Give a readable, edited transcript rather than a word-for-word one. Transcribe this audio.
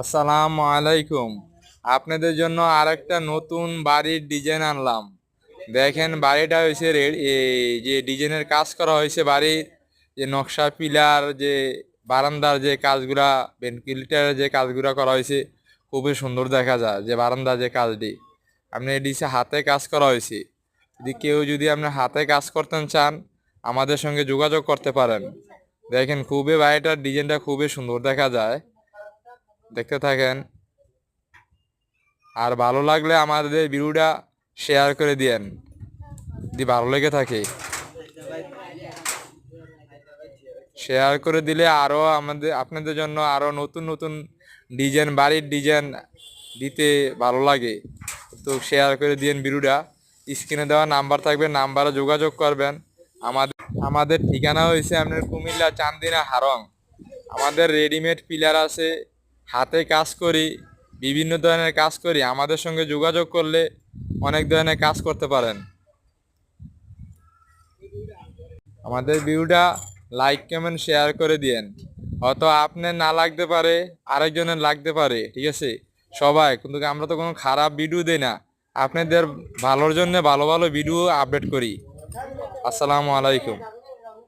আসসালামু আলাইকুম। আপনাদের জন্য আরেকটা নতুন বাড়ির ডিজাইন আনলাম। দেখেন বাড়িটা হয়েছে এই যে ডিজাইনের কাজ করা হয়েছে বাড়ির যে নকশা পিলার যে বারান্দার যে কাজগুলা ভেন্টিলেটরের যে কাজগুলা করা হয়েছে খুবই সুন্দর দেখা যায়। যে বারান্দার যে কাজটি আপনি এটি হাতে কাজ করা হয়েছে। যদি আপনি হাতে কাজ করতে চান আমাদের সঙ্গে যোগাযোগ করতে পারেন। দেখেন খুবই বাড়িটার ডিজাইনটা খুবই সুন্দর দেখা যায়, দেখতে থাকেন। আর ভালো লাগলে আমাদের ভিডিওটা শেয়ার করে দিয়েন যদি ভালো লেগে থাকে। শেয়ার করে দিলে আরো আপনাদের জন্য আরো নতুন নতুন ডিজাইন বাড়ির ডিজাইন দিতে ভালো লাগে। তো শেয়ার করে দিয়েন ভিডিওটা। স্ক্রিনে দেওয়া নাম্বার থাকবে, নাম্বারে যোগাযোগ করবেন। আমাদের আমাদের ঠিকানা হয়েছে আপনার কুমিল্লা চান্দিনা হারং। আমাদের রেডিমেড পিলার আছে, হাতে কাজ করি, বিভিন্ন ধরনের কাজ করি। আমাদের সঙ্গে যোগাযোগ করলে অনেক ধরনের কাজ করতে পারেন। আমাদের ভিডিওটা লাইক কমেন্ট শেয়ার করে দিয়েন। হয়তো আপনার না লাগতে পারে, আরেকজনের লাগতে পারে, ঠিক আছে? সবাই কিন্তু আমরা তো কোনো খারাপ ভিডিও দেই না, আপনাদের ভালোর জন্য ভালো ভালো ভিডিও আপডেট করি। আসসালামু আলাইকুম।